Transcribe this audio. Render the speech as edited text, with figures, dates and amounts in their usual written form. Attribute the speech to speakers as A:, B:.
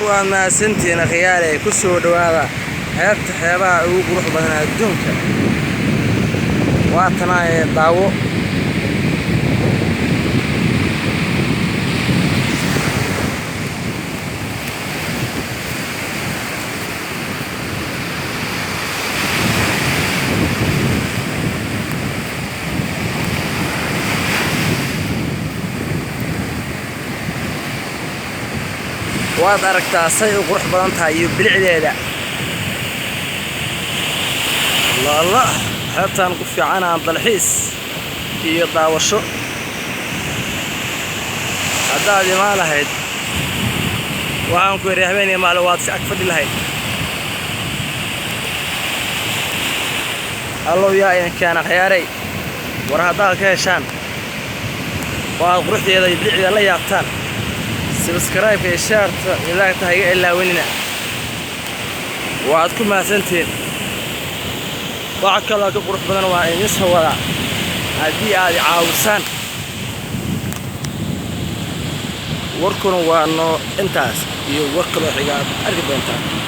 A: waa maasantiina khiyaale ku soo dhawaada heerta xeebaha ugu qurux badan adduunka waa tanaa daawo waad aragtaa say u qurux badan tahay iyo bilicdeeda الله حتى نقف عنا بالحيس هي طاوشو هذا ما لهيد وعنكو ريحبيني معلومات في أكفر لهيد الله يا إن كان خياري ورهذا كيشان وقروح هذا يبلع الله يقتل سبسكرايب في الشارع إذا تهيئ إلا ويننا وعدكم ما سنتين وعكلا كقرح بدن waa in sawada hadii aad caawisan warkuna waa intaas iyo warkalo xiga arki doontaa